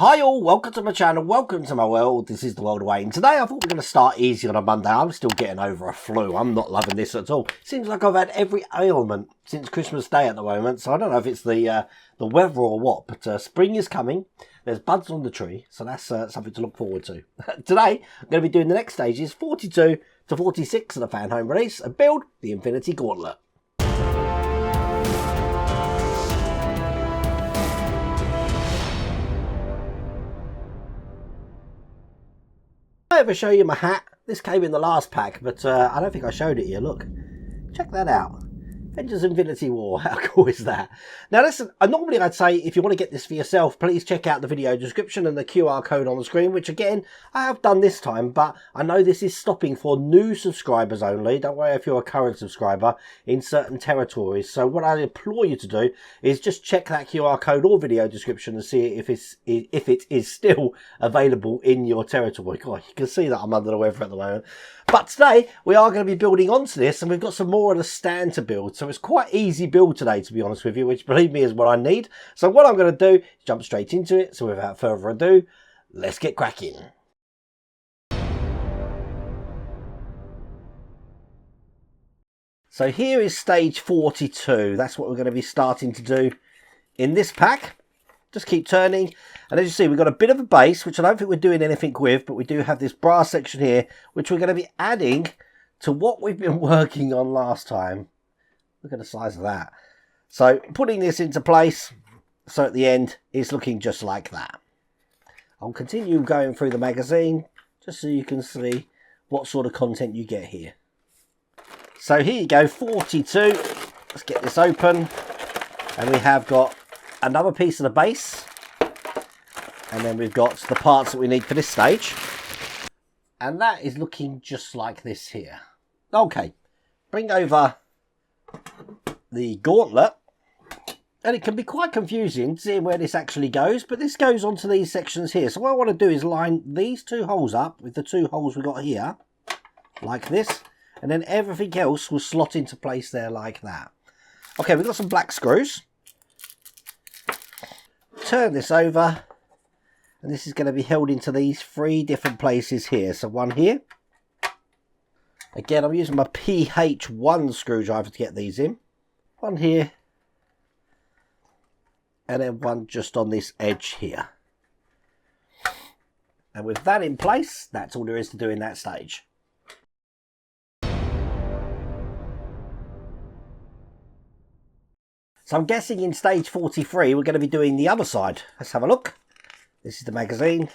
Hi all, welcome to my channel, welcome to my world. This is the world away, and today I thought we were going to start easy on a Monday. I'm still getting over a flu. I'm not loving this at all. Seems like I've had every ailment since Christmas Day at the moment, so I don't know if it's the weather or what, but spring is coming. There's buds on the tree, so that's something to look forward to. Today, I'm going to be doing the next stages, 42 to 46 of the Fanhome release, and build the Infinity Gauntlet. I ever show you my hat? This came in the last pack, but I don't think I showed it here. Look, check that out. Avengers Infinity War. How cool is that? Now listen, normally I'd say if you want to get this for yourself, please check out the video description and the QR code on the screen, which again, I have done this time, but I know this is stopping for new subscribers only. Don't worry if you're a current subscriber in certain territories. So what I implore you to do is just check that QR code or video description and see if it is still available in your territory. God, you can see that I'm under the weather at the moment. But today, we are going to be building onto this, and we've got some more of the stand to build. So it's quite easy build today, to be honest with you, which, believe me, is what I need. So what I'm going to do is jump straight into it. So without further ado, let's get cracking. So here is stage 42. That's what we're going to be starting to do in this pack. Just keep turning, and as you see, we've got a bit of a base, which I don't think we're doing anything with, but we do have this brass section here, which we're going to be adding to what we've been working on last time. Look at the size of that. So putting this into place, so at the end, it's looking just like that. I'll continue going through the magazine, just so you can see what sort of content you get here. So here you go, 42. Let's get this open, and we have got another piece of the base, and then we've got the parts that we need for this stage, and that is looking just like this here. Okay, bring over the gauntlet, and it can be quite confusing seeing where this actually goes, but this goes onto these sections here. So what I want to do is line these two holes up with the two holes we got here, like this, and then everything else will slot into place there like that. Okay, we've got some black screws. Turn this over, and this is going to be held into these three different places here. So one here. Again, I'm using my PH1 screwdriver to get these in. One here. And then one just on this edge here. And with that in place, that's all there is to do in that stage. So I'm guessing in stage 43, we're going to be doing the other side. Let's have a look. This is the magazine.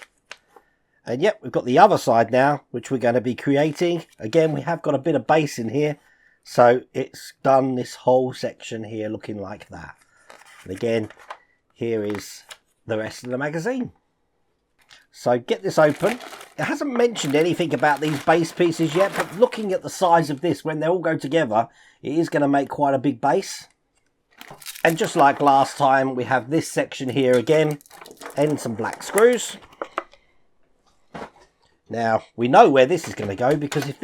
And yep, we've got the other side now, which we're going to be creating. Again, we have got a bit of base in here. So it's done this whole section here looking like that. And again, here is the rest of the magazine. So get this open. It hasn't mentioned anything about these base pieces yet, but looking at the size of this, when they all go together, it is going to make quite a big base. And just like last time, we have this section here again, and some black screws. Now, we know where this is going to go, because if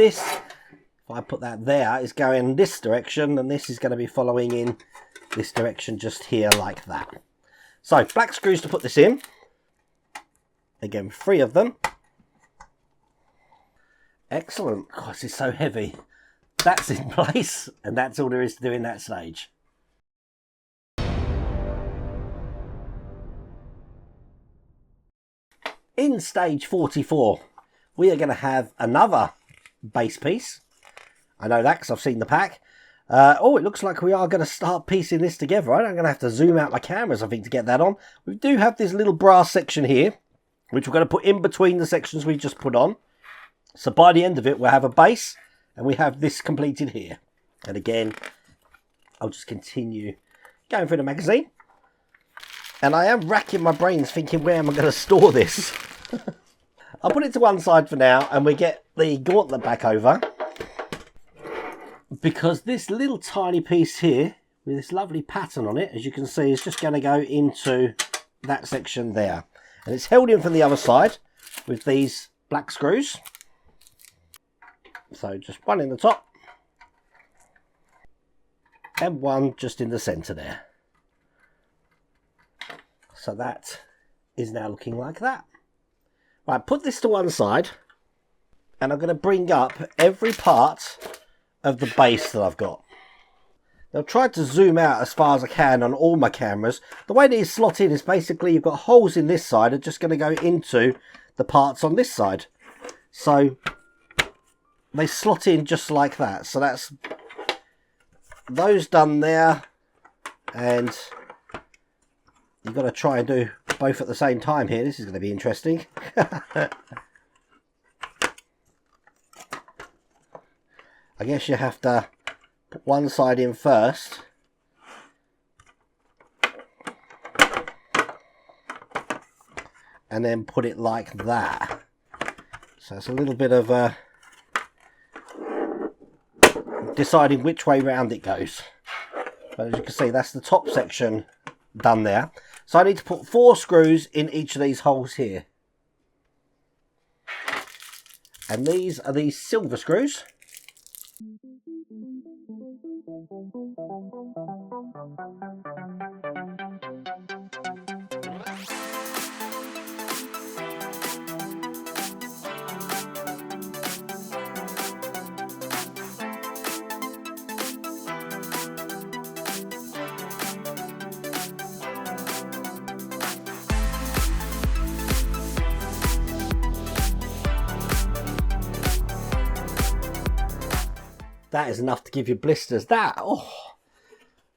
I put that there, is going in this direction, and this is going to be following in this direction just here like that. So, black screws to put this in. Again, 3 of them. Excellent. God, this is so heavy. That's in place, and that's all there is to do in that stage. In stage 44, we are going to have another base piece. I know that because I've seen the pack. Oh, it looks like we are going to start piecing this together. I'm going to have to zoom out my cameras, I think, to get that on. We do have this little brass section here, which we're going to put in between the sections we just put on. So by the end of it, we'll have a base, and we have this completed here. And again, I'll just continue going through the magazine. And I am racking my brains thinking, where am I going to store this? I'll put it to one side for now, and we get the gauntlet back over. Because this little tiny piece here, with this lovely pattern on it, as you can see, is just going to go into that section there. And it's held in from the other side with these black screws. So just one in the top. And one just in the centre there. So that is now looking like that. Right, put this to one side, and I'm going to bring up every part of the base that I've got. Now, try to zoom out as far as I can on all my cameras. The way these slot in is basically you've got holes in this side that are just going to go into the parts on this side. So they slot in just like that. So that's those done there, and you've got to try and do both at the same time here. This is going to be interesting. I guess you have to put one side in first. And then put it like that. So it's a little bit of deciding which way round it goes. But as you can see, that's the top section done there. So I need to put 4 screws in each of these holes here. And these are these silver screws. That is enough to give you blisters. That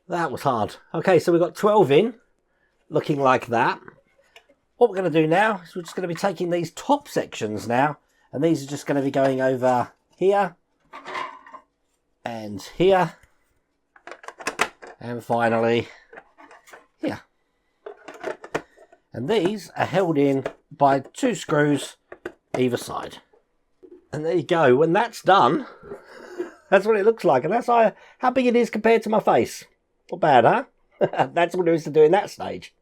was hard. Okay, so we've got 12 in, looking like that. What we're going to do now is we're just going to be taking these top sections now, and these are just going to be going over here, and here, and finally here. And these are held in by 2 screws either side. And there you go. When that's done, that's what it looks like, and that's how big it is compared to my face. Not bad, huh? That's what there is to do in that stage.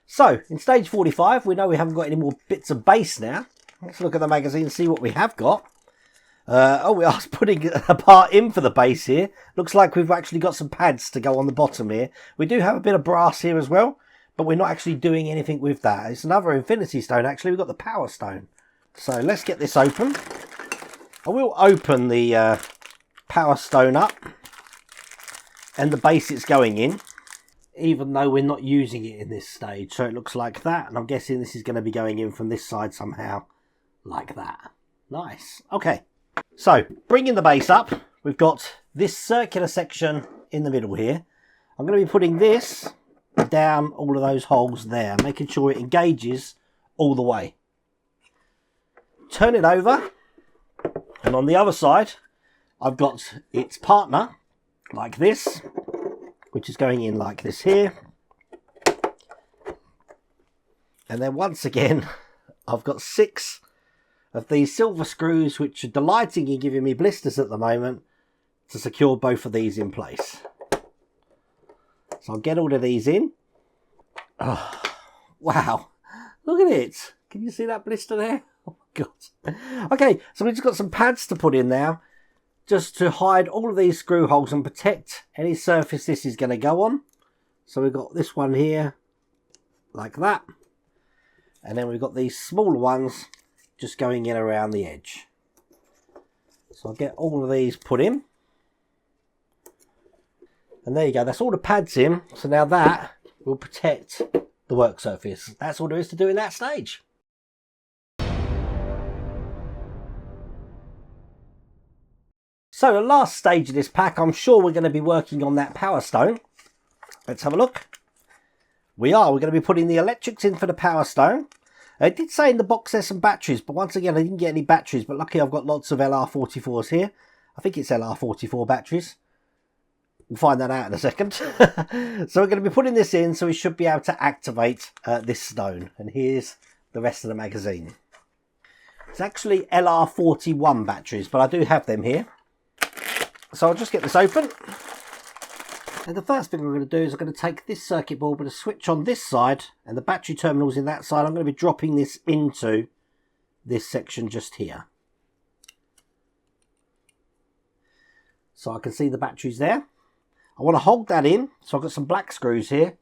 So, in stage 45, we know we haven't got any more bits of base now. Let's look at the magazine and see what we have got. We are putting a part in for the base here. Looks like we've actually got some pads to go on the bottom here. We do have a bit of brass here as well, but we're not actually doing anything with that. It's another infinity stone, actually. We've got the power stone. So let's get this open. I will open the power stone up and the base it's going in, even though we're not using it in this stage. So it looks like that, and I'm guessing this is going to be going in from this side somehow, like that. Nice. Okay, so bringing the base up, we've got this circular section in the middle here. I'm going to be putting this down all of those holes there, making sure it engages all the way. Turn it over, and on the other side I've got its partner like this, which is going in like this here. And then once again I've got 6 of these silver screws, which are delighting in giving me blisters at the moment, to secure both of these in place. So I'll get all of these in. Oh, wow. Look at it. Can you see that blister there? Oh my God. Okay, so we've just got some pads to put in now, just to hide all of these screw holes and protect any surface this is going to go on. So we've got this one here, like that. And then we've got these smaller ones just going in around the edge. So I'll get all of these put in. And there you go, that's all the pads in. So now that will protect the work surface. That's all there is to do in that stage. So the last stage of this pack, I'm sure we're going to be working on that power stone. Let's have a look. We're going to be putting the electrics in for the power stone. It did say in the box there's some batteries, but once again I didn't get any batteries, but luckily I've got lots of LR44s here. I think it's LR44 batteries. We'll find that out in a second. So we're going to be putting this in, so we should be able to activate this stone. And here's the rest of the magazine. It's actually LR41 batteries, but I do have them here. So I'll just get this open. And the first thing we're going to do is I'm going to take this circuit board with a switch on this side and the battery terminals in that side. I'm going to be dropping this into this section just here. So I can see the batteries there. I want to hold that in, so I've got some black screws here.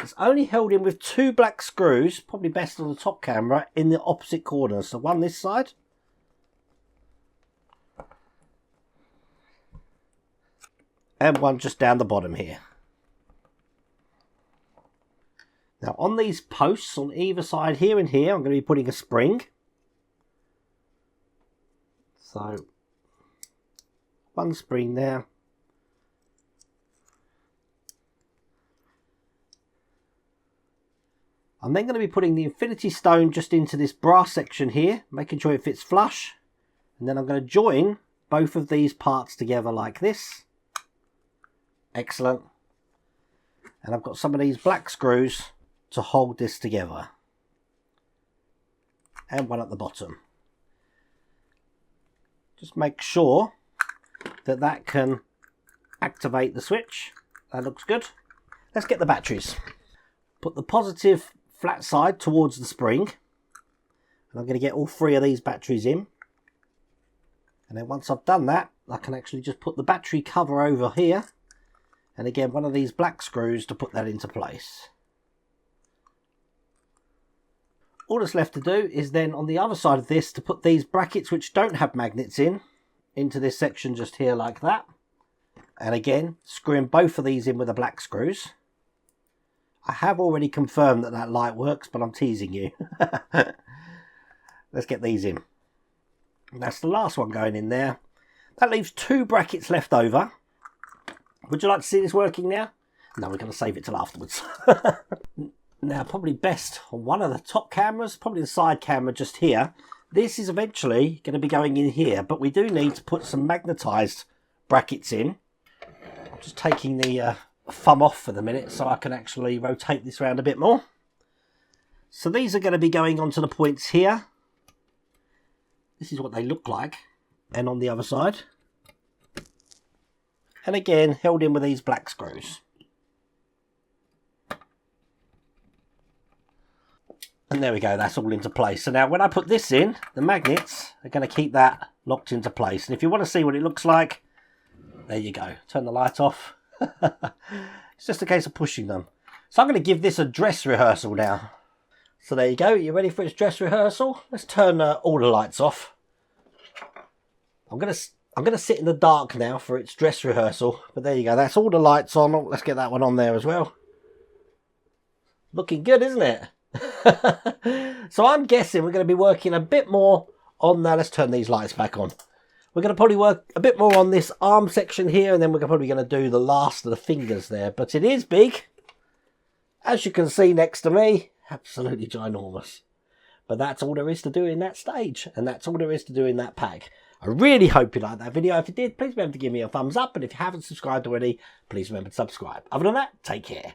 It's only held in with 2 black screws, probably best on the top camera, in the opposite corners. So one this side. And one just down the bottom here. Now on these posts on either side here and here, I'm going to be putting a spring. So one spring there. I'm then going to be putting the infinity stone just into this brass section here, making sure it fits flush. And then I'm going to join both of these parts together like this. Excellent. And I've got some of these black screws to hold this together. And one at the bottom. Just make sure that that can activate the switch. That looks good. Let's get the batteries. Put the positive flat side towards the spring, and I'm going to get all 3 of these batteries in, and then once I've done that I can actually just put the battery cover over here, and again one of these black screws to put that into place. All that's left to do is then on the other side of this to put these brackets which don't have magnets in into this section just here like that, and again screwing both of these in with the black screws. I have already confirmed that that light works, but I'm teasing you. Let's get these in. That's the last one going in there. That leaves 2 brackets left over. Would you like to see this working now? No, we're going to save it till afterwards. Now, probably best on one of the top cameras, probably the side camera just here. This is eventually going to be going in here, but we do need to put some magnetised brackets in. I'm just taking the thumb off for the minute so I can actually rotate this around a bit more. So these are going to be going onto the points here. This is what they look like, and on the other side, and again held in with these black screws. And there we go, that's all into place. So now when I put this in, the magnets are going to keep that locked into place. And if you want to see what it looks like, there you go. Turn the light off. It's just a case of pushing them. So I'm going to give this a dress rehearsal now. So there you go. You ready for its dress rehearsal? Let's turn all the lights off. I'm going to sit in the dark now for its dress rehearsal. But there you go. That's all the lights on. Oh, let's get that one on there as well. Looking good, isn't it? So I'm guessing we're going to be working a bit more on that. Let's turn these lights back on. We're going to probably work a bit more on this arm section here, and then we're probably going to do the last of the fingers there. But it is big. As you can see next to me, absolutely ginormous. But that's all there is to do in that stage, and that's all there is to do in that pack. I really hope you liked that video. If you did, please remember to give me a thumbs up, and if you haven't subscribed already, please remember to subscribe. Other than that, take care.